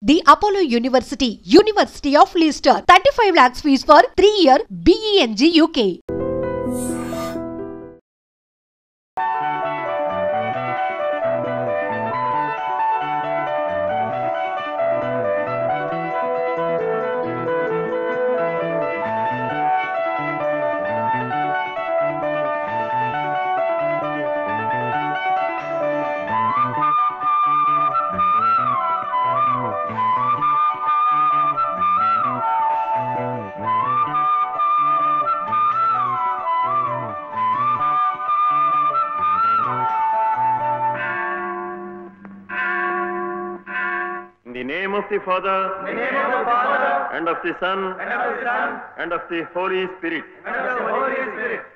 The Apollo University, University of Leicester, 35 lakhs fees for 3-year BEng UK. In the name of the Father, and of the Son, and of the Holy Spirit.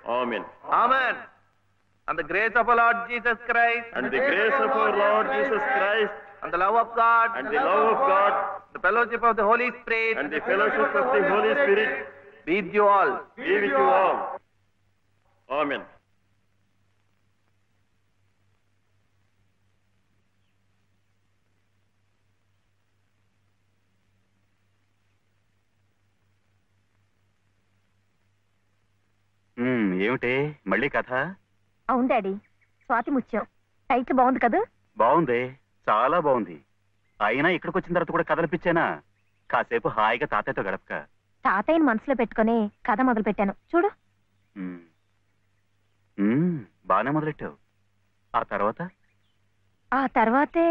Amen. Amen. And the grace of our Lord Jesus Christ, And the grace of our Lord Jesus Christ, and the love of God, and the love of God, the fellowship of the Holy Spirit, and the fellowship of the Holy Spirit be with you all. be with you all. Amen. ఏమిటి మళ్ళీ కథ? అవును daddy, Swathi Muthyam title బాగుంది కదా? బాగుంది, చాలా బాగుంది. అయినా ఇక్కడికి వచ్చిన తర్వాత కూడా కథలపిచ్చానా? కాసేపు హాయిగా తాతయ్యతో గడపక. తాతయ్యని మనసులో పెట్టుకుని కథ మొదలు పెట్టాను చూడు. బానే మొదలెట్టావు. ఆ తర్వాత? ఆ తర్వాతే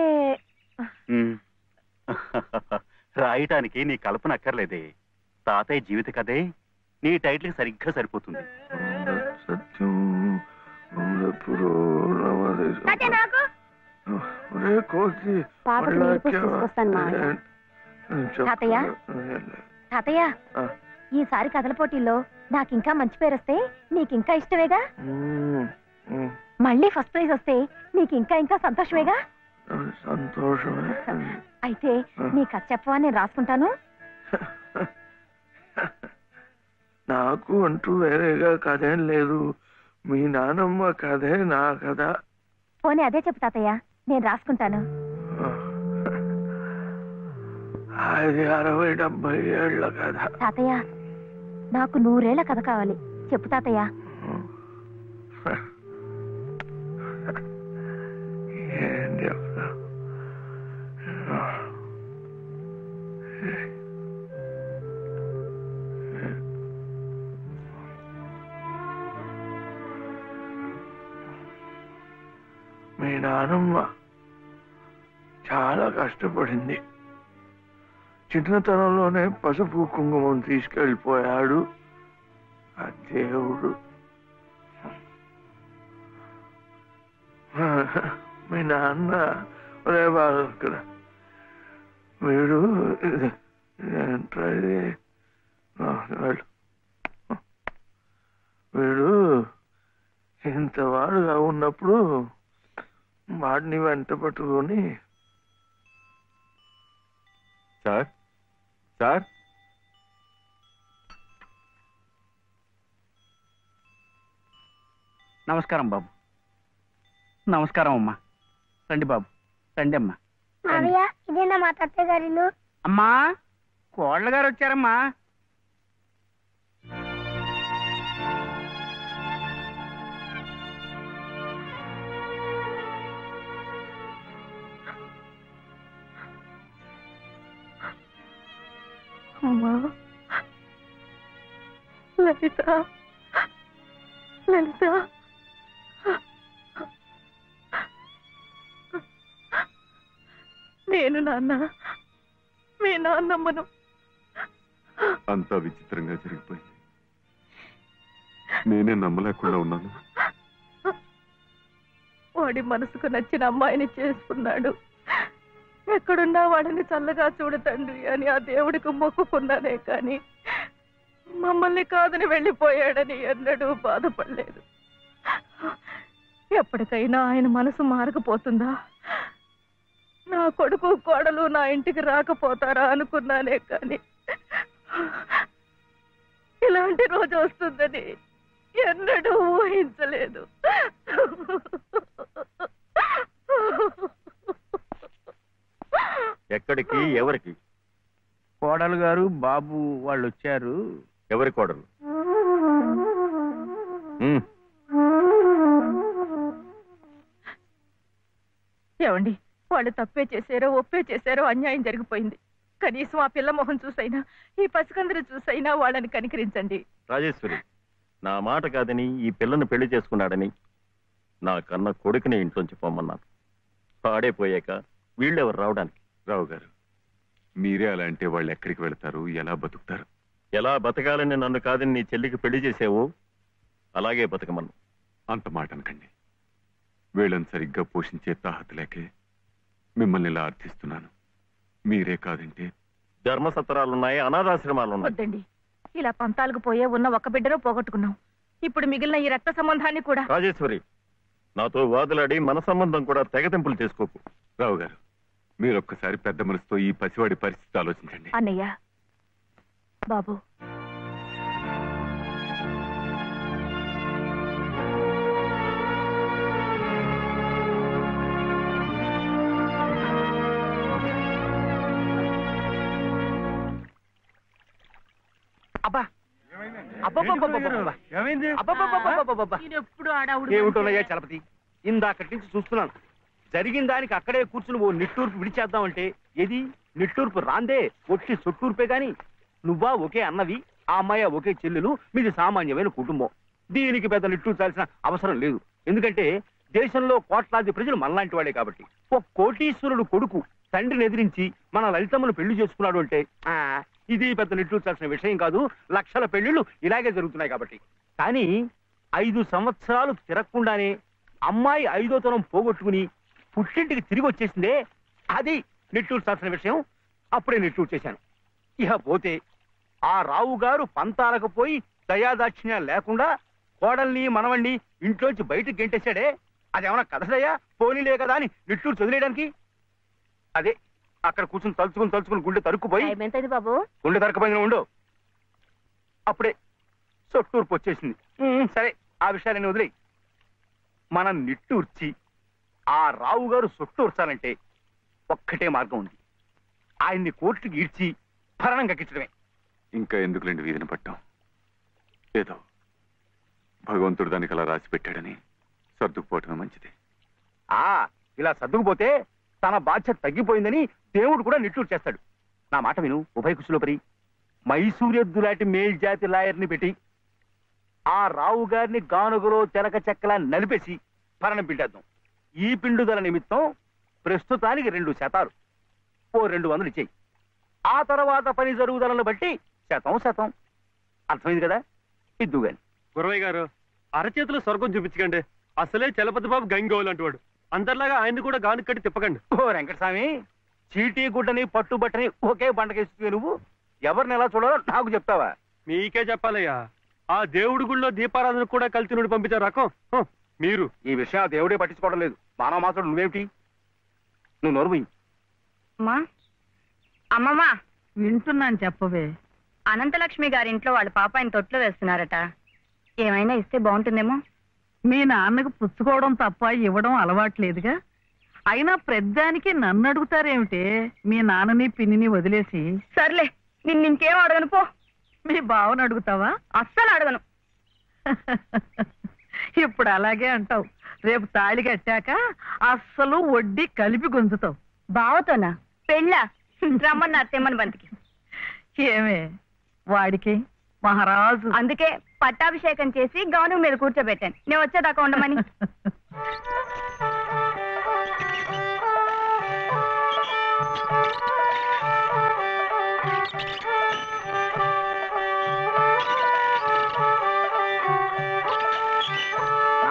రాయటానికి నీ కల్పన అక్కర్లేదే. తాతయ్య జీవిత కథే నీ టైటిల్కి సరిగ్గా సరిపోతుంది. తాతయ్య తాతయ్య, ఈసారి కథల పోటీల్లో నాకింకా మంచి పేరు వస్తే నీకింకా ఇష్టమేగా? మళ్ళీ ఫస్ట్ ప్రైజ్ వస్తే నీకింకా ఇంకా సంతోషమేగా? సంతోషమే. అయితే నీ కథ చెప్పవా, నేను రాసుకుంటాను. నాకు అంటూ వేరేగా కథేం లేదు. మీ నానమ్మ కథే నా కథ. పోనీ అదే చెప్పు తాతయ్య, నేను రాసుకుంటాను. అది 60-70 ఏళ్ల కథ. తాతయ్య, నాకు 100 ఏళ్ల కథ కావాలి. చెప్పు తాతయ్య. ఏం చెప్తా? మీ నానమ్మ చాలా కష్టపడింది. చిన్నతనంలోనే పసుపు కుంకుమం తీసుకెళ్ళిపోయాడు ఆ దేవుడు. మీ నాన్న ఒరే బాలు ఇక్కడ వీడు ఏంట్రా ఇది? వీడు ఇంతవాడుగా ఉన్నప్పుడు వాడిని వెంట పట్టుకొని, సార్ సార్ నమస్కారం బాబు. నమస్కారం అమ్మా. రండి బాబు, రండి అమ్మా. ఇదేనా మా తాతయ్య గారి ఇల్లు? అమ్మా, కోళ్ళ గారు వచ్చారమ్మా. అమ్మా లలిత, లలిత, నేను నాన్న, మీ నాన్నమ్మను. అంతా విచిత్రంగా జరిగిపోయింది. నేనే నమ్మలేకుండా ఉన్నాను. వాడి మనసుకు నచ్చిన అమ్మాయిని చేసుకున్నాడు. ఎక్కడున్నా వాడిని చల్లగా చూడు తండ్రి అని ఆ దేవుడికి మొక్కుకున్నానే కానీ మమ్మల్ని కాదని వెళ్ళిపోయాడని ఎన్నడూ బాధపడలేదు. ఎప్పటికైనా ఆయన మనసు మారకపోతుందా, నా కొడుకు కోడలు నా ఇంటికి రాకపోతారా అనుకున్నానే కానీ ఇలాంటి రోజు వస్తుందని ఎన్నడూ ఊహించలేదు. ఎక్కడికి? ఎవరికి? కోడలు గారు బాబు వాళ్ళు వచ్చారు. ఎవరి కోడలు? ఏమండి, వాళ్ళు తప్పే చేశారో ఒప్పే చేశారో అన్యాయం జరిగిపోయింది. కనీసం ఆ పిల్ల మొహం చూసైనా ఈ పసికందరు చూసైనా వాళ్ళని కనికరించండి. రాజేశ్వరి, నా మాట కాదని ఈ పిల్లను పెళ్లి చేసుకున్నాడని నా కన్న కొడుకుని ఇంట్లోంచి పొమ్మన్నాను. పాడైపోయాక వీళ్ళెవరు రావడానికి? రావు గారు, మీరే అలా అంటే వాళ్ళు ఎక్కడికి వెళ్తారు, ఎలా బతుకుతారు? ఎలా బతకాలని నన్ను కాదని నీ చెల్లికి పెళ్లి చేసావు, అలాగే బతకమన్ను. అంత మాట అనకండి. వీళ్ళని సరిగ్గా పోషించే తాహత లేకే మిమ్మల్ని ఇలా అర్థిస్తున్నాను. మీరే కాదంటే ధర్మసత్రాలున్నాయి, అనాథాశ్రమాలున్నాయి. వద్దండి, ఇలా పంతాలకు పోయే ఉన్న ఒక్క బిడ్డను పోగొట్టుకున్నాం. ఇప్పుడు మిగిలిన ఈ రక్త సంబంధాన్ని కూడా. రాజేశ్వరి, నాతో వాదులాడి మన సంబంధం కూడా తెగతింపులు చేసుకోకు. రావు గారు, మీరొక్కసారి పెద్ద మనసుతో ఈ పసివాడి పరిస్థితి ఆలోచించండి. అన్నయ్య, బాబు, ఏమిటోనయ్యా చలపతి, ఇందాకటి నుంచి చూస్తున్నాను. జరిగిన దానికి అక్కడే కూర్చుని ఓ నిట్టూర్పు విడిచేద్దామంటే ఏది నిట్టూర్పు రాందే, ఒట్టి సొట్టూర్పే గాని. నువ్వా ఒకే అన్నవి, ఆ అమ్మాయి ఒకే చెల్లెలు, మీది సామాన్యమైన కుటుంబం. దీనికి పెద్ద నిట్టూర్చాల్సిన అవసరం లేదు. ఎందుకంటే దేశంలో కోట్లాది ప్రజలు మనలాంటి వాడే కాబట్టి. ఒక కోటీశ్వరుడు కొడుకు తండ్రిని ఎదిరించి మన లలితమ్మను పెళ్లి చేసుకున్నాడు అంటే ఇది పెద్ద నిట్టూర్చాల్సిన విషయం కాదు. లక్షల పెళ్లిళ్ళు ఇలాగే జరుగుతున్నాయి కాబట్టి. కానీ 5 సంవత్సరాలు తిరగకుండానే అమ్మాయి 5వ తరం పోగొట్టుకుని పుట్టింటికి తిరిగి వచ్చేసిందే, అది నిట్టూర్చాల్సిన విషయం. అప్పుడే నిట్టూరు చేశాను. ఇక పోతే ఆ రావు గారు పంతాలకు పోయి దయాదాక్షిణ్యాలు లేకుండా కోడల్ని మనవణ్ణి ఇంట్లోంచి బయటకు గెంటేశాడే, అదేమన్నా కథదయ్యా? పోనీలే కదా అని నిట్టూరు చదిలేయడానికి. అదే అక్కడ కూర్చుని తలుచుకుని గుండె తరుక్కుపోయి, బాబు గుండె తరుక్కుపోయిన ఉండు. అప్పుడే సొట్టూర్పు వచ్చేసింది. సరే, ఆ విషయాన్ని వదిలేయి. మనం నిట్టూర్చి ఆ రావు గారు సొట్టూర్చాలంటే ఒక్కటే మార్గం ఉంది. ఆయన్ని కోర్టుకి ఈడ్చి భరణం కక్కించడమే. ఇంకా ఎందుకులేండి వీధిని పట్టాం? ఏదో భగవంతుడు దానికి అలా రాసి పెట్టాడని సర్దుకుపోవటమే మంచిది. ఇలా సర్దుకుపోతే తన బాధ్యత తగ్గిపోయిందని దేవుడు కూడా నిట్టూరు చేస్తాడు. నా మాట విను ఉభయ కుశలోపరి. మైసూరెద్దు లాంటి మేల్జాతి లాయర్ని పెట్టి ఆ రావు గారిని గానుగలో తెలక చెక్కలా నలిపేసి భరణం పిండేద్దాం. ఈ పిండుదల నిమిత్తం ప్రస్తుతానికి 2 శాతాలు, ఓ 200 ఇచ్చేయి. ఆ తర్వాత పని జరుగుదలను బట్టి శాతం. అర్థమైంది కదా? ఇద్దు గాని. గురవయ్య గారు, అరచేతులు స్వర్గం చూపించకండి. అసలే చలపతి బాబు గంగోలు అంటువాడు. అందరిలాగా ఆయన కూడా గాను కట్టి తిప్పకండి. ఓ వెంకటస్వామి, చీటీ గుడ్డని పట్టుబట్టని ఒకే పంటకేస్తుంది. నువ్వు ఎవరిని ఎలా చూడాలో నాకు చెప్తావా? మీకే చెప్పాలయ్యా. ఆ దేవుడి గుళ్ళో దీపారాధన కూడా కలిసి పంపించారు రకం మీరు. ఈ విషయం ఆ దేవుడే పట్టించుకోవడం లేదు. మానవ మాత్రం నువ్వేమిటి? నువ్వు నోరు పోయి. అమ్మమ్మా, వింటున్నాను, చెప్పవే. అనంతలక్ష్మి గారింట్లో వాళ్ళ పాప ఆయన తొట్లో వేస్తున్నారట. ఏమైనా ఇస్తే బాగుంటుందేమో. మీ నాన్నకు పుచ్చుకోవడం తప్ప ఇవ్వడం అలవాట్లేదుగా. అయినా ప్రద్దానికి నన్ను అడుగుతారేమిటే? మీ నాన్నని పిన్నిని వదిలేసి. సర్లే, నిన్నింకేం అడగను పో. మీ బావను అడుగుతావా? అస్సలు అడగను. ఇప్పుడు అలాగే అంటావు. రేపు తాళి కట్టాక అస్సలు వడ్డీ కలిపి గుంజుతావు. బావతోనా? పెళ్ళా? రమ్మని అత్తేమని బంతికి. ఏమే వాడికి మహారాజు. అందుకే పట్టాభిషేకం చేసి గౌను మీద కూర్చోబెట్టాను. నేను వచ్చేదాకా ఉండమని.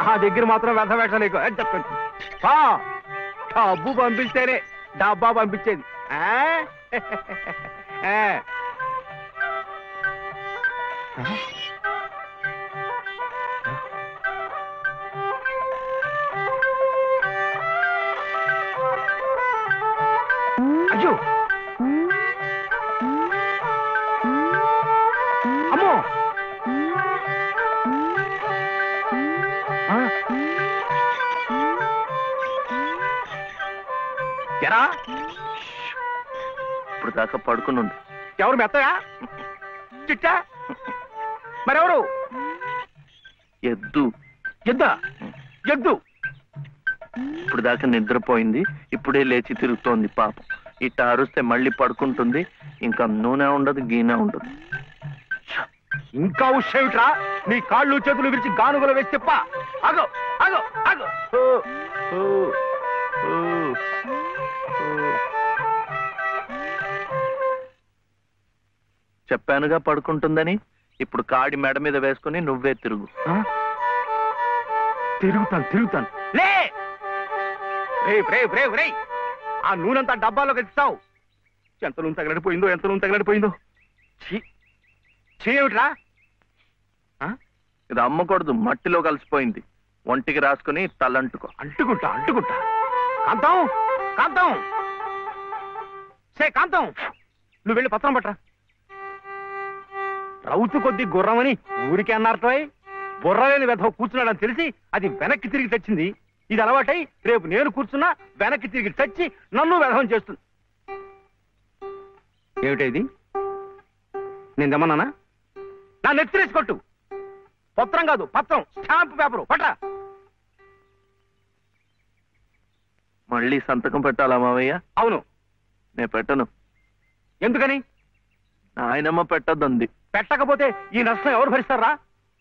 నా దగ్గర మాత్రం వ్యర్థ వేషాలు చెప్పండి. డబ్బు పంపిస్తేనే డబ్బా పంపించేది. అయ్యో, అమ్మో, ఎరా దాకా పడుకుని ఉంది. ఎవరు మెత్తగా చిట్టా మరెవరు? ఎద్దు. ఎద్దా? ఎద్దు ఇప్పుడు దాకా నిద్రపోయింది, ఇప్పుడే లేచి తిరుగుతోంది పాపం. ఇట్ట అరుస్తే మళ్ళీ పడుకుంటుంది, ఇంకా నూనె ఉండదు, గీనె ఉండదు. ఇంకా ఉషేమిట్రా? నీ కాళ్ళు చేతులు విరిచి గానుగలు వేసి చెప్ప. ఆగో ఆగో ఆగో. చెప్పానుగా పడుకుంటుందని. ఇప్పుడు కాడి మెడ మీద వేసుకుని నువ్వే తిరుగు. తిరుగుతాను. లే రే ఆ నూనెంతా డబ్బాలోకి ఇస్తావు. ఎంత నూనె తగలడిపోయిందో. చేయమిట్రా? ఇది అమ్మకూడదు, మట్టిలో కలిసిపోయింది. ఒంటికి రాసుకుని తలంటుకో. అంటుకుంటా. కాంతం కాంతం నువ్వు వెళ్ళి పత్రం పట్టరా. రౌతు కొద్ది గుర్రమని ఊరికే అన్నారటోయ్. బుర్రలేని వెధవ కూర్చున్నాడని తెలిసి అది వెనక్కి తిరిగి తెచ్చింది. ఇది అలవాటై రేపు నేను కూర్చున్నా వెనక్కి తిరిగి తెచ్చి నన్ను వెధవం చేస్తుంది. ఏమిటైది? నేను తెమ్మన్నానా? నా నెత్తిరేసి కొట్టు. పత్రం కాదు, పత్రం, స్టాంప్ పేపరు పట్రా. మళ్ళీ సంతకం పెట్టాలా మావయ్య? అవును. నేను పెట్టను. ఎందుకని? నాయనమ్మ పెట్టద్దంది. పెట్టకపోతే ఈ నష్టం ఎవరు భరిస్తారా?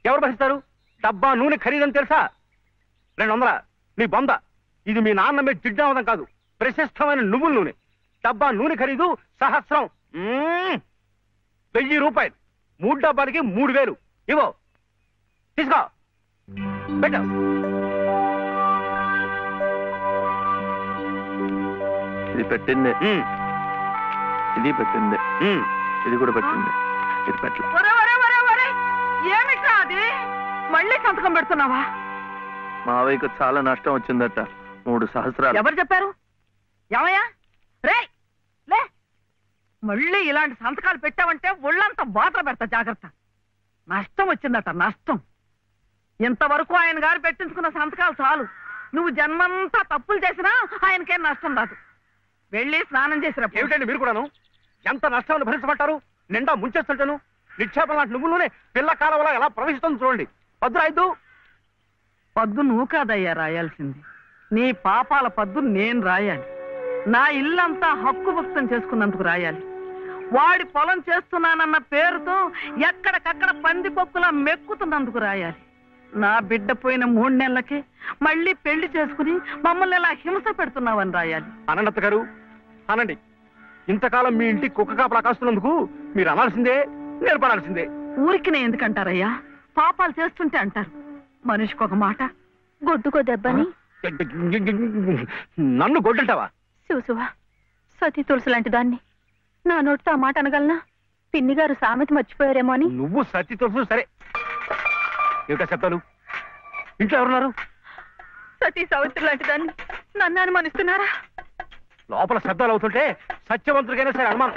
ఎవరు భరిస్తారు? డబ్బా నూనె ఖరీదని తెలుసా? 200. నీ బొంద. ఇది మీ నాన్న మీద జిడ్డావదం కాదు, ప్రశస్తమైన నువ్వుల నూనె. డబ్బా నూనె ఖరీదు 1000. 1000 రూపాయలు. 3 డబ్బాలకి 3000. ఇవో తీసుకో, పెట్టు. ఇది పెట్టింది, ఇది పెట్టింది, ఇది కూడా పెట్టింది. ఇది పెట్టలే. ఏమిటా అది? మళ్ళీ సంతకం పెడుతున్నావా? మావయ్యకు చాలా నష్టం వచ్చిందట, 3 సహస్రాలు. ఎవరు చెప్పారు? ఏమయ్యా రే లే, మళ్ళీ ఇలాంటి సంతకాలు పెట్టావంటే ఒళ్ళంతా బాధ పెడతా. జాగ్రత్త. నష్టం వచ్చిందట, నష్టం. ఇంతవరకు ఆయన గారు పెట్టించుకున్న సంతకాలు చాలు. నువ్వు జన్మంతా తప్పులు చేసినా ఆయనకేం నష్టం రాదు. వెళ్ళి స్నానం చేసినప్పుడు. ఏమిటండి మీరు కూడాను? ఎంత నష్టాన్ని భరించమంటారు? నిండా ముంచేస్తుంటాను. నిక్షేపం లాంటి నువ్వులోనే పిల్ల కాలవలా ఎలా ప్రవేశిస్తుంది చూడండి. పద్దు రాయద్దు. పద్దు నువ్వు కాదయ్యా రాయాల్సింది. నీ పాపాల పద్దు నేను రాయాలి. నా ఇల్లంతా హక్కు భక్తం చేసుకున్నందుకు రాయాలి. వాడి పొలం చేస్తున్నానన్న పేరుతో ఎక్కడికక్కడ పందికొక్కులా మెక్కుతున్నందుకు రాయాలి. నా బిడ్డ పోయిన 3 నెలలకే మళ్ళీ పెళ్లి చేసుకుని మమ్మల్ని ఎలా హింస పెడుతున్నావని రాయాలి. అనంత గారు అనండి. ఇంతకాలం మీ ఇంటి కుక్క కాపలా కాస్తున్నందుకు మీరు అనాల్సిందే, నేర్పడాల్సిందే. ఊరికి ఎందుకంటారయ్యా? పాపాలు చేస్తుంటే అంటారు. మనిషికి ఒక మాట. గొడ్డుకో దెబ్బని. నన్ను గొడ్డంటావా? చూసువా, సతీ తులసి లాంటి దాన్ని నా నోటితో ఆ మాట అనగలనా? పిన్ని గారు సామెత మర్చిపోయారేమో అని. నువ్వు సతీ తులసి సరే. ఏమిటా శబ్దాలు? ఇంట్లో ఎవరున్నారు? సతీ సావిత్రి లాంటి దాన్ని నన్ను అనుమానిస్తున్నారా? లోపల శబ్దాలు అవుతుంటే సత్యవంతుడికైనా సరే అనుమానం.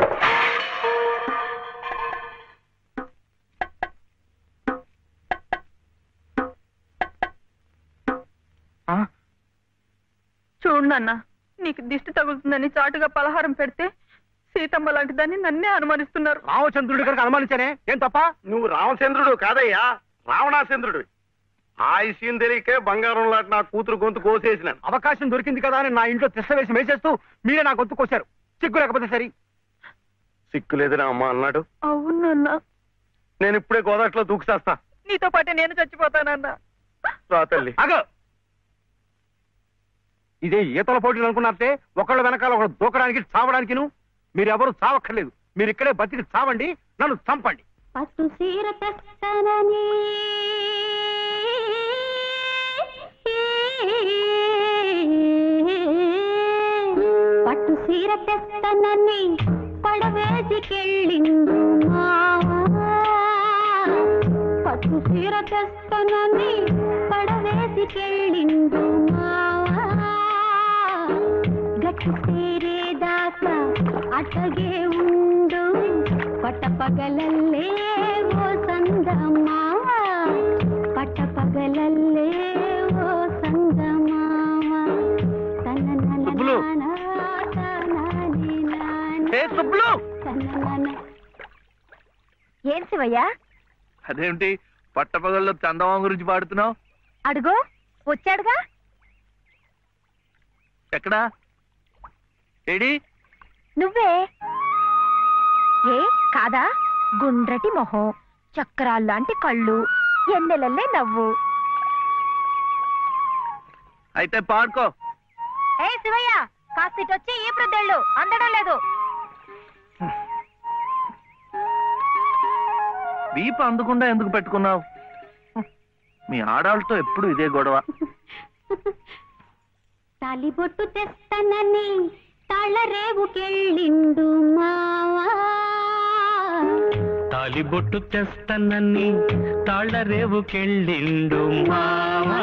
చూడు నాన్న, నీకు దిష్టి తగులుతుందని చాటుగా పలహారం పెడితే సీతమ్మ లాంటి దాన్ని నన్నే అనుమానిస్తున్నారు. రామచంద్రుడి కనుక అనుమానించానే, ఏం తప్ప? నువ్వు రామచంద్రుడు కాదయ్యా, రావణాచంద్రుడు. ఆ విషయం తెలియకే బంగారం లాంటి నా కూతురు గొంతు కోసేసినాను. అవకాశం దొరికింది కదా అని నా ఇంట్లో తిష్ట వేసి మేసేస్తూ మీరే నా గొంతు కోశారు. సిగ్గు లేకపోతే సరి. సిక్కులేదని అమ్మ అన్నాడు. అవునన్నా. నేను ఇప్పుడే గోదాట్లో దూకుసేస్తా. నీతో పాటే నేను చచ్చిపోతానన్నా. రా తల్లి. అగో, ఇదే ఈతల పోటీలు అనుకున్నారే. ఒకళ్ళ వెనకాల ఒకళ్ళు దూకడానికి చావడానికిను. మీరెవరు చావక్కర్లేదు. మీరు ఇక్కడే బతికి చావండి, నన్ను చంపండి. పట్టు సీర తెస్తానని పట్టు సీర తెస్తానని పడవేసికెళ్ళిండు మావా. పట్టు సీర తెస్తానని పడవేసికెళ్ళిండు మావా. గట్టు సేరేదాకా అటగే ఉండు పట్టపగలల్లే ఓ సందమావ. పట్టపగలల్లే ఓ సందమావ. సుబ్బులు! ఏ సుబ్బులు! ఏం శివయ్య? అదేమిటి పట్టపగల్లో చందమామ గురించి పాడుతున్నావు? అడుగు వచ్చాడుగా. ఎక్కడా? ఏడి? నువ్వే. ఏ కాదా? గుండ్రటి మొహం, చక్రాల్లాంటి కళ్ళు, ఎన్నెలల్లే నవ్వు. అయితే పాడుకో. ఏ శివయ్య, కాస్తిటొచ్చి ఈ ప్రద్దెళ్ళు అందడం లేదు. వీపు అందకుండా ఎందుకు పెట్టుకున్నావు? మీ ఆడాళ్ళతో ఎప్పుడు ఇదే గొడవ. తాలిబొట్టు తెస్తానని తాళరేవుకెళ్ళిండు మావా. తాలిబొట్టు తెస్తానని తాళరేవుకెళ్ళిండు మావా.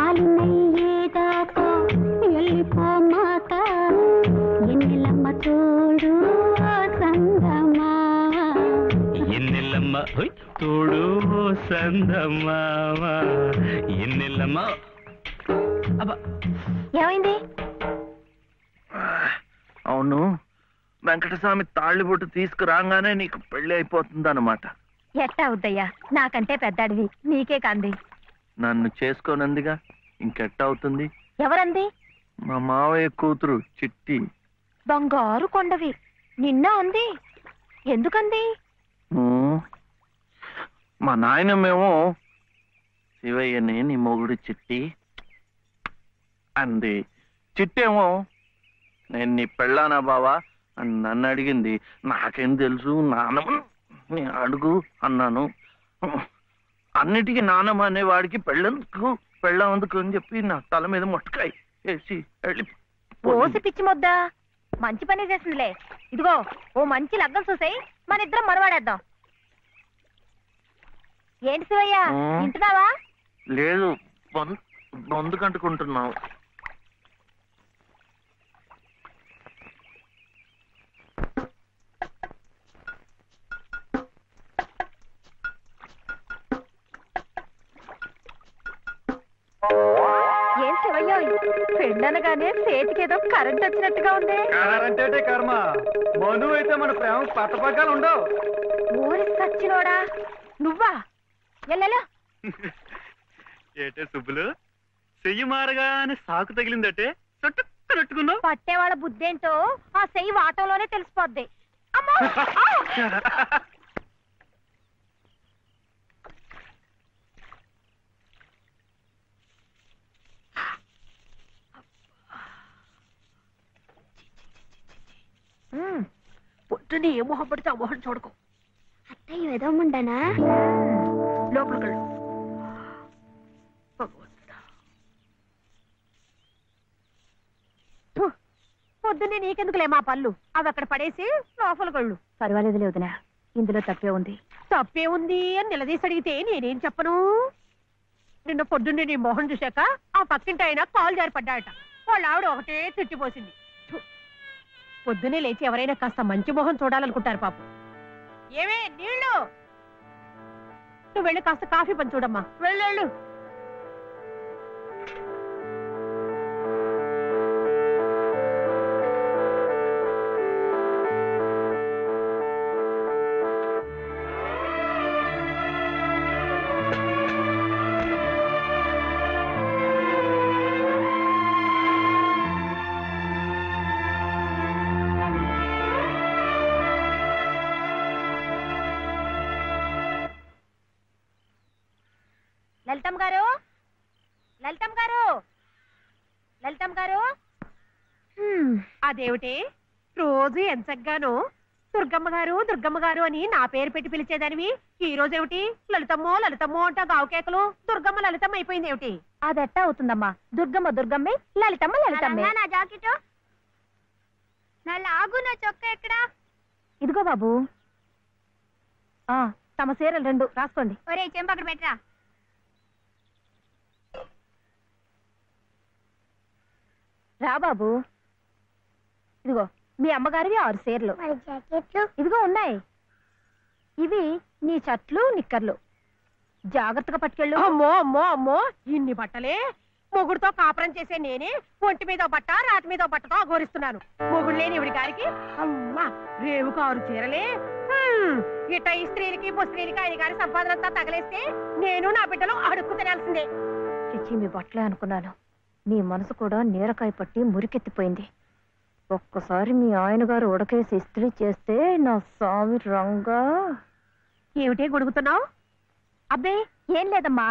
ఆలినయ్యేదాకా వెళ్ళిపోమాక ఎన్నెలమ్మ తోడు సంగమావా. ఎన్నెల్లమ్మ తోడు సందమావా. ఎన్నెల్లమ్మ. ఏమైంది? అవును, వెంకటస్వామి తాళ్ళిబొట్టు తీసుకురాగానే నీకు పెళ్లి అయిపోతుందన్నమాట. ఎట్టా అవుద్దయ్యా, నాకంటే పెద్దాడివి, నీకే కంది. నన్ను చేసుకోనందిగా, ఇంకెట్ట అవుతుంది? ఎవరంది? మా మావయ్య కూతురు చిట్టి. బంగారు కొండవి, నిన్న అంది. ఎందుకంది? మా నాయనమేమో శివయ్యని నీ మొగుడు చిట్టి అంది. చిట్టేమో నేను నీ పెళ్ళానా బావా అని నన్ను అడిగింది. నాకేం తెలుసు, నానమ్మ నీ అడుగు అన్నాను. అన్నిటికీ నానమ్మ అనేవాడికి పెళ్ళందుకు అని చెప్పి నా తల మీద మొట్టకాయ వేసి వెళ్ళి పోసి పిచ్చి మొద్దా, మంచి పని చేసిందిలే. ఇదిగో ఓ మంచి లగ్గం చూసాయి, మన ఇద్దరం మరవాడేద్దాం. ఏంటి శివయ్య, వింటున్నావా? లేదు, బొందు కంటుకుంటున్నావు. ఏం శివయ్య, పెళ్ళనగానే చేతికేదో కరెంట్ వచ్చినట్టుగా ఉంది. అంటే కర్మ, మను అయితే మన ప్రేమ పట్టపగ్గాలు ఉండవు. ఊరి సచ్చినోడా నువ్వా? ఎల్లెలో ఏటే సుబ్బులు, చెయ్యి మారగానే సాకు తగిలిందటే చుట్టుకున్నట్టుకున్నావు. పట్టేవాళ్ళ బుద్ధేంటో ఆ చెయ్యి వాటంలోనే తెలిసిపోద్ది. పొద్దునే ఏ మొహం పడితే ఆ మొహం చూడకు. అత్తయ్య ఏదో ముండనా లోపలికి పొద్దున్నే నీకెందుకులే మా పళ్ళు, అవి అక్కడ పడేసి లోపల కళ్ళు. పర్వాలేదు లేదునా, ఇందులో తప్పే ఉంది. తప్పే ఉంది అని నిలదీసి అడిగితే నేనేం చెప్పను? నిన్న పొద్దున్నే నీ మొహం చూశాక ఆ పక్కింటి ఆయన కాలు జారి పడ్డాయట. వాళ్ళ ఆవిడ ఒకటే తిట్టిపోసింది. పొద్దునే లేచి ఎవరైనా కాస్త మంచి మొహం చూడాలనుకుంటారు పాపం. ఏమే నీళ్ళు, నువ్వు వెళ్ళి కాస్త కాఫీ పని చూడమ్మా, వెళ్ళు. లలితమ్మ గారు, లలితమ్మ గారు, లలితమ్మ గారు. అదేమిటి రోజు ఎంచగ్గాను దుర్గమ్మ గారు అని నా పేరు పెట్టి పిలిచేదానివి, ఈ రోజు ఏమిటి లలితమ్మో లలితమ్మో అంటా గావుకేకలు దుర్గమ్మ లలితమ్మ అయిపోయింది ఏమిటి? అదెట్టా అవుతుందమ్మా, దుర్గమ్మ దుర్గమ్మే, లలితమ్మ లలితమ్మే. నా జాకెట్, నా లాగు, నా చొక్క ఎక్కడా? ఇదిగో బాబు, తమ చీరలు 2 రాసుకోండి. ఒరే చెంప అక్కడ పెట్టరా. రా బాబు, ఇదిగో మీ అమ్మగారివి 6 చీరలు. ఇదిగో ఉన్నాయి, ఇవి నీ చట్లు నిక్కర్లు, జాగ్రత్తగా పట్టుకెళ్ళు. అమ్మో అమ్మో అమ్మో, ఇన్ని బట్టలే? మొగుడుతో కాపురం చేసే నేనే ఒంటి మీద బట్ట రాటి మీద బట్టతో అఘోరిస్తున్నాను. మొగుడు లేని ఇవిడి గారికి అమ్మ రేవు కారు చీరలే ఇట ఈ స్త్రీలకి ముస్త్రీలకి అయ్యగారి సంపాదన అంతా తగలేస్తే నేను నా బిడ్డలు అడుక్కు తినాల్సిందే. చిచ్చి మీ బట్టలే అనుకున్నాను. నీ మనసు కూడా నీరకాయ పట్టి మురికెత్తిపోయింది. ఒక్కసారి మీ ఆయన గారు ఉడకేసి ఇస్త్రీ చేస్తే నా స్వామి రంగా. ఏమిటే గొడుగుతున్నావు? అబ్బే ఏం లేదమ్మా.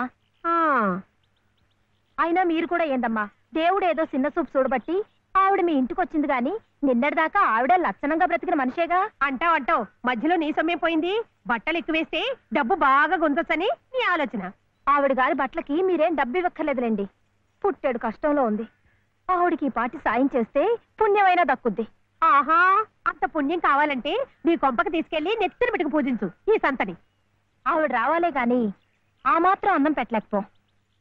అయినా మీరు కూడా ఏందమ్మా, దేవుడు ఏదో చిన్న చూపు చూడబట్టి ఆవిడ మీ ఇంటికి వచ్చింది గాని నిన్నటిదాకా ఆవిడ లక్షణంగా బ్రతికిన మనిషేగా. అంటావు మధ్యలో నీ సమయం పోయింది. బట్టలు ఎక్కువేస్తే డబ్బు బాగా గుంజొచ్చని నీ ఆలోచన. ఆవిడ గారి బట్టలకి మీరేం డబ్బు ఇవ్వక్కర్లేదులేండి. పుట్టాడు కష్టంలో ఉంది. ఆవిడికి ఈ పాటి సాయం చేస్తే పుణ్యమైనా దక్కుద్ది. ఆహా, అంత పుణ్యం కావాలంటే నీ కొంపకి తీసుకెళ్లి నెత్తిన పెట్టుకు పూజించు ఈ సంతని. ఆవిడ రావాలే గాని ఆ మాత్రం అన్నం పెట్టలేకపో.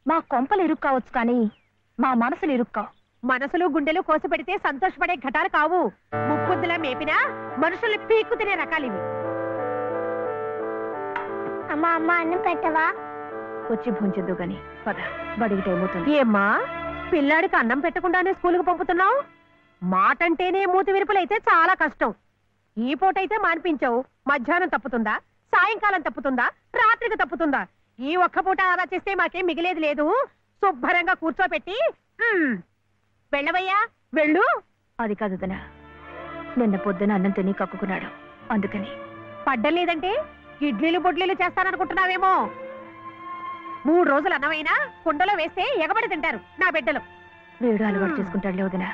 మా కొంపలు ఇరుక్కు కావచ్చు కానీ మా మనసులు ఇరుక్కావు. మనసులు గుండెలు కోసి పెడితే సంతోషపడే ఘటాలు కావు. ముప్పుద్దులా మేపినా మనుషుల్ని పీక్కు తినే రకాలివి. అమ్మా అమ్మ అన్నం పెట్టవా? వచ్చి భుంచొద్దు గాని పద, బడికి టైం అవుతుంది. ఏమ్మా, పిల్లాడికి అన్నం పెట్టకుండానే స్కూల్కి పంపుతున్నావు? మాటంటేనే మూతి విరుపులైతే చాలా కష్టం. ఈ పూటైతే మాన్పించావు, మధ్యాహ్నం తప్పుతుందా, సాయంకాలం తప్పుతుందా, రాత్రికి తప్పుతుందా? ఈ ఒక్క పూట ఆదా చేస్తే మాకేం మిగిలేదు లేదు. శుభ్రంగా కూర్చోపెట్టి వెళ్ళవయ్యా, వెళ్ళు. అది కాదు దినా, నిన్న పొద్దున అన్నం తిని కక్కుకున్నాడు, అందుకని. పడ్డలేదంటే ఇడ్లీలు బొడ్లీలు చేస్తాననుకుంటున్నావేమో. 3 రోజులు అన్నమైనా కుండలో వేస్తే ఎగబడి తింటారు నా బిడ్డలు. వేడు అలవాటు చేసుకుంటాడు వదినా.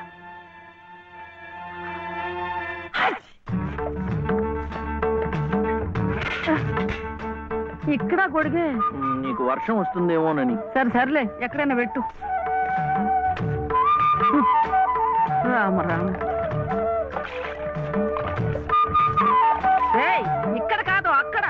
ఇక్కడ గొడిగే. నీకు వర్షం వస్తుందేమోనని. సర్లే ఎక్కడైనా పెట్టు. రామ రామ. ఇక్కడ కాదు అక్కడ.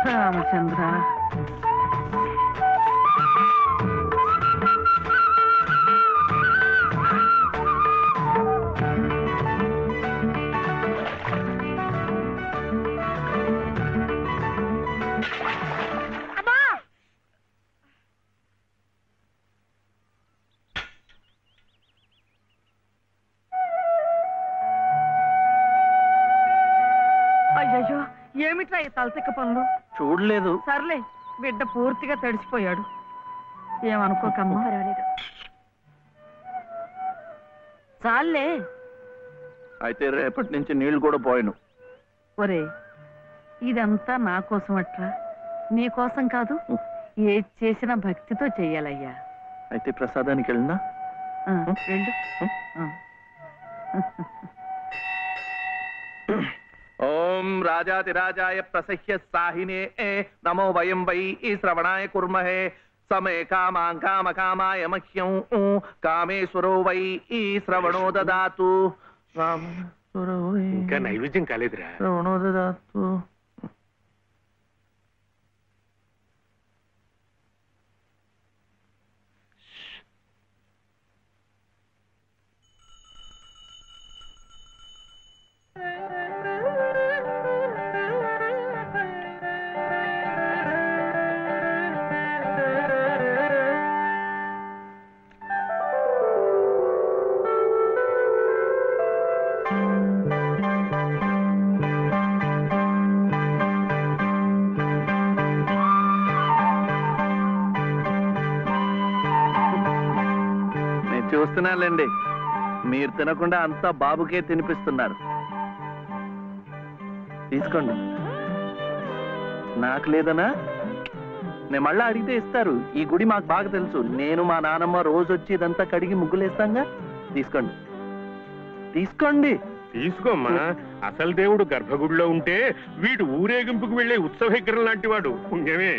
రామచంద్ర, అయ్యయ్యో ఏమిట్రా ఈ తలతిక్క పనులు? చూడలేదు. సర్లే, బిడ్డ పూర్తిగా తడిసిపోయాడు. ఏమనుకోకమ్మా. పర్వాలేదు. చాలే. అయితే రేపటి నుంచి నీళ్లు కూడా పోయాను. ఒరే, ఇదంతా నా కోసం అట్రా, నీ కోసం కాదు. ఏది చేసినా భక్తితో చెయ్యాలయ్యా. అయితే ప్రసాదానికి వెళ్ళినా వెళ్ళు. ఓం రాజాతిరాజాయ ప్రసహ్య సాహినే నమో వయం వై శ్రవణాయ కుర్మహే సమే కామాం కామ కామాయ మహ్యం కామేశ్వరో వై శ్రవణో దదాతు. ఇంకా నైవేద్యం కాలేదురా. శ్రవణో దదాతు. చూస్తున్నానులేండి, మీరు తినకుండా అంతా బాబుకే తినిపిస్తున్నారు. తీసుకోండి. నాకు లేదనా? నేను మళ్ళా అడిగితే ఇస్తారు. ఈ గుడి మాకు బాగా తెలుసు. నేను మా నానమ్మ రోజు వచ్చి ఇదంతా కడిగి ముగ్గులేస్తాంగా. తీసుకోండి, తీసుకోండి. తీసుకోమ్మా. అసలు దేవుడు గర్భగుడిలో ఉంటే వీడు ఊరేగింపుకు వెళ్లే ఉత్సవ విగ్రహం లాంటి వాడు. పుణ్యమే.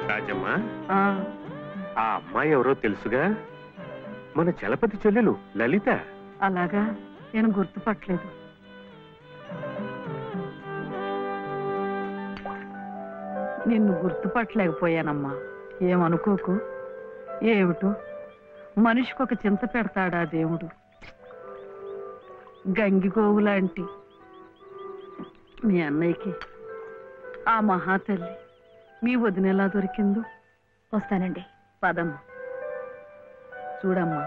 రాజమ్మా, ఆ అమ్మాయి ఎవరో తెలుసుగా? మన చలపతి చెల్లెలు లలిత. అలాగా? నేను గుర్తుపట్టలేదు. నిన్ను గుర్తుపట్టలేకపోయానమ్మా. ఏమనుకోకు. ఏమిటో మనిషికి ఒక చింత పెడతాడా దేవుడు. గంగిగోవు లాంటి మీ అన్నయ్యకి ఆ మహాతల్లి మీ వదిన ఎలా దొరికిందో. వస్తానండి. పదమ్మా. చూడమ్మా,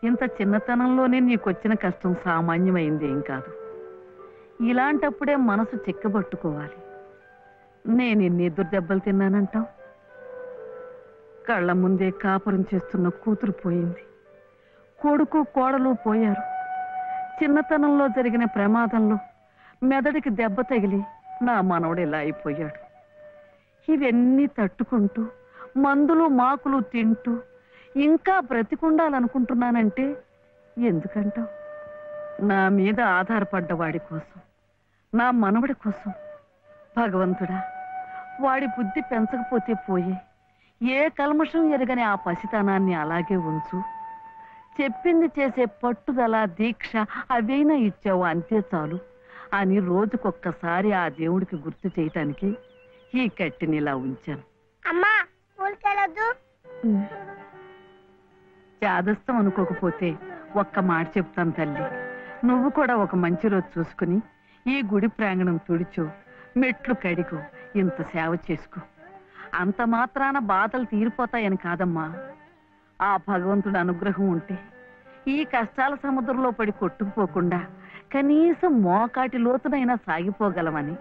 ఇంత చిన్నతనంలోనే నీకొచ్చిన కష్టం సామాన్యమైంది ఏం కాదు. ఇలాంటప్పుడే మనసు చిక్కబట్టుకోవాలి. నేను ఎన్ని ఎదురు దెబ్బలు తిన్నానంటావు? కళ్ళ ముందే కాపురం చేస్తున్న కూతురు పోయింది, కొడుకు కోడలు పోయారు. చిన్నతనంలో జరిగిన ప్రమాదంలో మెదడికి దెబ్బ తగిలి నా మనవడు ఇలా అయిపోయాడు. ఇవన్నీ తట్టుకుంటూ మందులు మాకులు తింటూ ఇంకా బ్రతికుండాలనుకుంటున్నానంటే ఎందుకంటావు? నా మీద ఆధారపడ్డ వాడి కోసం, నా మనవడి కోసం. భగవంతుడా, వాడి బుద్ధి పెంచకపోతే పోయే, ఏ కల్మషం ఎరగని ఆ పసితనాన్ని అలాగే ఉంచు. చెప్పింది చేసే పట్టుదల, దీక్ష అవైనా ఇచ్చావు, అంతే చాలు అని రోజుకొక్కసారి ఆ దేవుడికి గుర్తు చేయటానికి ఈ కట్టిని ఇలా ఉంచాను. అమ్మా, స్కూల్కి వెళ్ళొద్దు. చాదస్తం అనుకోకపోతే ఒక్క మాట చెప్తాను తల్లి. నువ్వు కూడా ఒక మంచి రోజు చూసుకుని ఈ గుడి ప్రాంగణం తుడిచో, మెట్లు కడిగో, ఇంత సేవ చేసుకో. అంత మాత్రాన బాధలు తీరిపోతాయని కాదమ్మా. ఆ భగవంతుడి అనుగ్రహం ఉంటే ఈ కష్టాల సముద్రంలో పడి కొట్టుకుపోకుండా కనీసం మోకాటి లోతునైనా సాగిపోగలమని.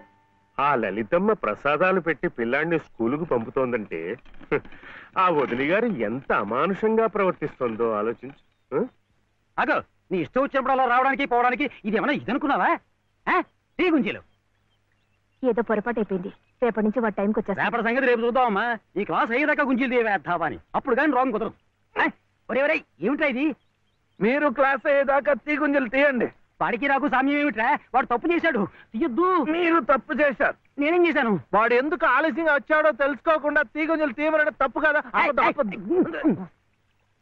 ఆ లలితమ్మ ప్రసాదాలు పెట్టి పిల్లాడిని స్కూలుకు పంపుతోందంటే ఆ వదిలి గారు ఎంత అమానుషంగా ప్రవర్తిస్తుందో ఆలోచించు. అగో, నీ ఇష్టం వచ్చినప్పుడు అలా రావడానికి పోవడానికి ఇది ఏమన్నా ఇదనుకున్నావా? టీ గుంజీలు ఏదో పొరపాటు అయిపోయింది. రేపటి నుంచి వాటి టైంకి వచ్చేస్తా. రేపటి సంగతి రేపు చూద్దామమ్మా. ఈ క్లాస్ అయ్యేదాకా గుంజీలు వేద్దావా అని. అప్పుడు కానీ రాంగ్ కుదరదు. ఒరే ఒరే, ఏమిట్రా ఇది? మీరు క్లాస్ అయ్యేదాకా తీగుంజలు తీయండి. వాడికి నాకు సామ్యం ఏమిట్రా? వాడు తప్పు చేశాడు, తీయొద్దు. మీరు తప్పు చేశారు. నేనేం చేశాను? వాడు ఎందుకు ఆలస్యంగా వచ్చాడో తెలుసుకోకుండా తీగుంజలు తీయమనడం తప్పు కదా.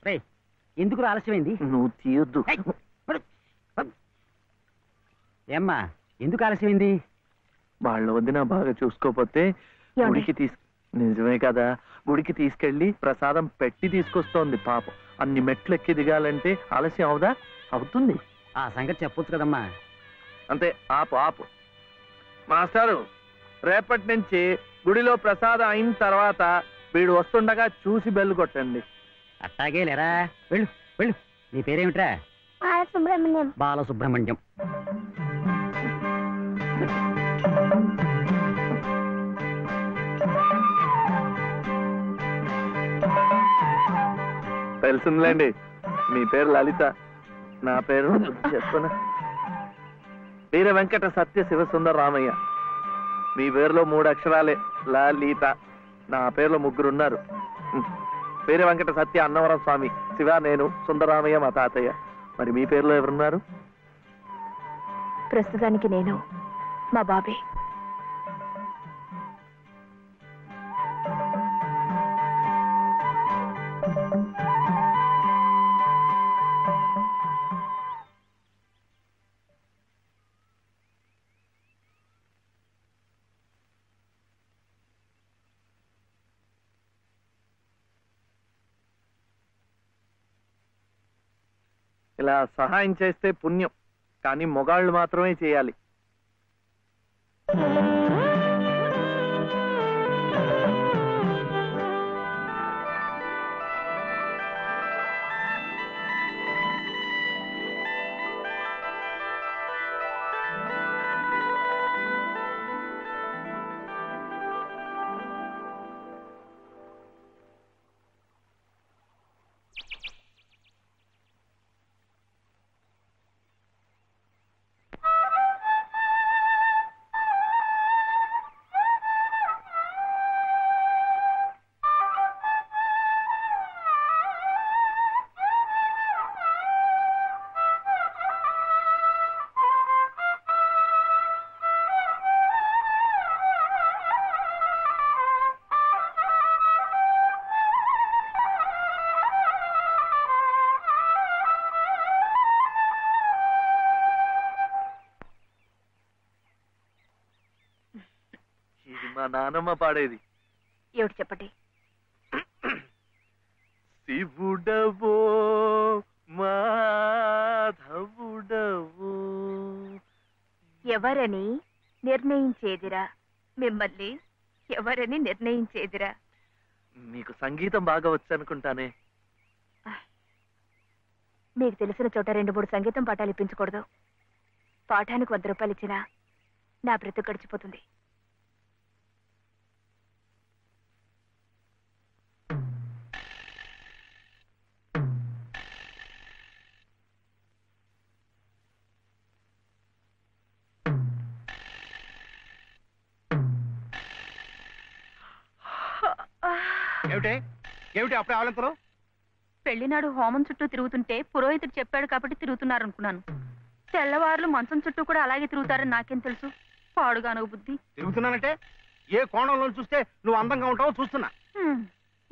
రే, ఎందుకు ఆలస్యమైంది? నువ్వు తీయొద్దు. ఏమ్మా, ఎందుకు ఆలస్యమైంది? వాళ్ళ వదిన బాగా చూసుకోపోతే గుడికి నిజమే కదా, గుడికి తీసుకెళ్లి ప్రసాదం పెట్టి తీసుకొస్తోంది పాపం. అన్ని మెట్లు ఎక్కి దిగాలంటే ఆలస్యం అవుదా? అవుతుంది. ఆ సంగతి చెప్పొచ్చు కదమ్మా. అంతే, ఆపు ఆపు. మాస్టారు, రేపటి నుంచి గుడిలో ప్రసాదం అయిన తర్వాత వీడు వస్తుండగా చూసి బెల్లు కొట్టండి. అట్టాగే లేరా, వెళ్ళు వెళ్ళు. నీ పేరేమిట్రా? బాలసుబ్రహ్మణ్యం. బాలసుబ్రహ్మణ్యం. తెలిసిందిలేండి, మీ పేరు లలిత, నా పేరు చెప్పునా వీర వెంకట సత్య శివసుందర రామయ్య. మీ పేరులో 3 అక్షరాలే, లలిత. నా పేరులో 3 ఉన్నారు. వీర వెంకట సత్య అన్నవరం స్వామి, శివ నేను, సుందరరామయ్య మా తాతయ్య. మరి మీ పేరులో ఎవరున్నారు? ప్రస్తుతానికి నేను, మా బాబే. ఇలా సహాయం చేస్తే పుణ్యం, కానీ మొగాళ్ళు మాత్రమే చేయాలి. మా నానమ్మ పాడేది. ఏమిటి చెప్పండి? శివుడవో మాధవుడవో ఎవరని నిర్ణయించేదిరా? మిమ్మల్ని ఎవరని నిర్ణయించేదిరా? మీకు సంగీతం బాగా వచ్చనుకుంటానే. మీకు తెలిసిన చోట 2-3 సంగీతం పాఠాలు ఇప్పించకూడదు. పాఠానికి 100 రూపాయలు ఇచ్చినా నా బ్రతుకు గడిచిపోతుంది. ఏమిటి అప్పుడే ఆవలింతలు? పెళ్లినాడు హోమం చుట్టూ తిరుగుతుంటే పురోహితుడు చెప్పాడు కాబట్టి తిరుగుతున్నారనుకున్నాను. తెల్లవారులు మంచం చుట్టూ కూడా అలాగే తిరుగుతారని నాకేం తెలుసు? పాడుగాను బుద్ధి. తిరుగుతున్నానంటే ఏ కోణంలో చూస్తే నువ్వు అందంగా ఉంటావో చూస్తున్నా.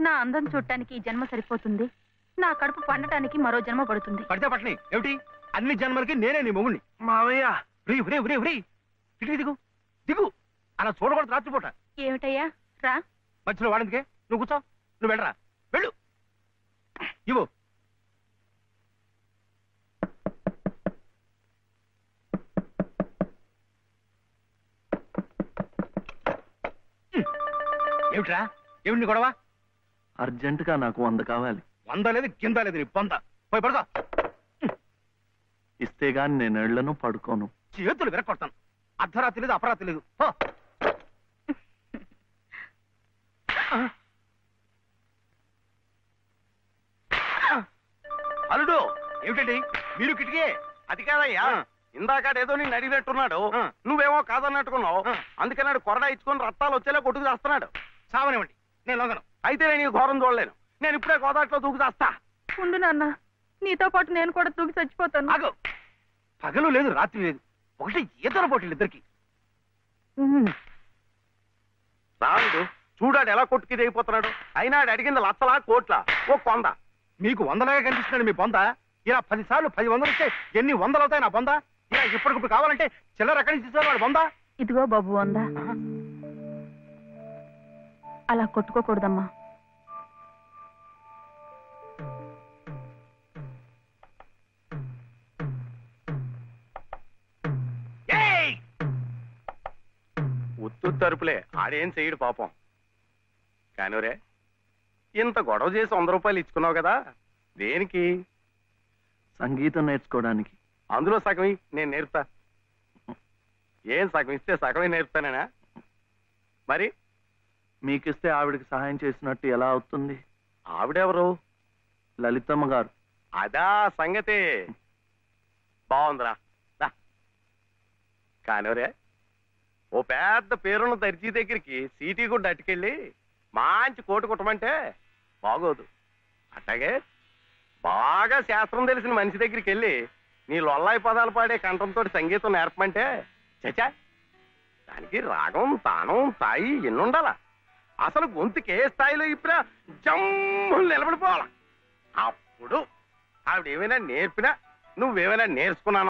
నా అందం చూడటానికి ఈ జన్మ సరిపోతుంది. నా కడుపు పండటానికి మరో జన్మ పడుతుంది. పడితే పట్టని ఏమిటి? అన్ని జన్మలకి నేనే నీ మొగుణ్ణి. మావయ్య దిగు దిగు దిగు. అలా చూడకూడదు రాత్రిపూట. ఏమిటయ్యా రా. మధ్యలో వాడిందికే నువ్వు కూర్చో. నువ్వు వెళ్ళరా, వెళ్ళు. ఇవ్వు. ఏమిట్రా? ఏమిటి గొడవ? అర్జెంటుగా నాకు 100 కావాలి. 100 లేదు కింద లేదు నీ పొంద. పోయి పడుకో. ఇస్తే గాని నేను ఎళ్లను, పడుకోను. చేతులు విరక్కొడతాను. అర్ధరాత్రి లేదు అపరాత్రి లేదు. అల్లుడు ఏమిటండి మీరు కిటికీ? అది కాదయ్యా, ఇందాకాడేదో నేను అడిగినట్టున్నాడు, నువ్వేమో కాదన్నట్టుకున్నావు. అందుకన్నాడు కొరడా ఇచ్చుకొని రక్తాలు వచ్చేలా కొట్టుకు చేస్తున్నాడు. సావనివ్వండి, నేను లొంగను. అయితే నేను ఈ ఘోరం చూడలేను. నేను ఇప్పుడే గోదాట్లో దూకు చేస్తా. ఉండు నాన్న, నీతో పాటు నేను కూడా దూకి చచ్చిపోతాను. ఆగు. పగలు లేదు రాత్రి లేదు, ఒకటి ఈతర పోటీలు ఇద్దరికి. రాముడు చూడాడు ఎలా కొట్టుకి దిగిపోతున్నాడు. అయినా ఆడు అడిగింది లచ్చలా కోట్ల ఓ కొంద. మీకు 100లాగా కనిపిస్తున్నాడు మీ బొంద. ఇలా 10 సార్లు 10 వందలు ఇస్తే ఎన్ని 100 అవుతాయి నా బొంద? ఇలా ఇప్పటికిప్పుడు కావాలంటే చిల్లర ఎక్కడి నుంచి తీసుకోవాలి బొంద? ఇదిగో బాబు 100. అలా కొట్టుకోకూడదమ్మా. ఉత్తు తరుపులే, ఆడేం చెయ్యడు పాపం. కానివరే, ఇంత గొడవ చేసి 100 రూపాయలు ఇచ్చుకున్నావు కదా, దేనికి? సంగీతం నేర్చుకోవడానికి. అందులో సగం నేను నేర్పుతా. ఏం సగం ఇస్తే సగమే నేర్పుతానేనా? మరి మీకిస్తే ఆవిడకి సహాయం చేసినట్టు ఎలా అవుతుంది? ఆవిడెవరు? లలితమ్మ గారు. అదా సంగతి. బాగుందిరా. కానివరే, ఓ పెద్ద పేరున్న దర్జీ దగ్గరికి సీటీ కూడా అట్టుకెళ్ళి మంచి కోటు కుట్టమంటే బాగోదు. అట్లాగే బాగా శాస్త్రం తెలిసిన మనిషి దగ్గరికి వెళ్ళి నీ లొల్లాయి పదాలు పాడే కంఠంతో సంగీతం నేర్పమంటే చచా, దానికి రాగం తానం స్థాయి ఎన్నుండాలా? అసలు గొంతుకి ఏ స్థాయిలో ఇప్పుడా జమ్ము నిలబడిపోవాలా. అప్పుడు ఆవిడ ఏమైనా నేర్పినా నువ్వేమైనా నేర్చుకున్నాను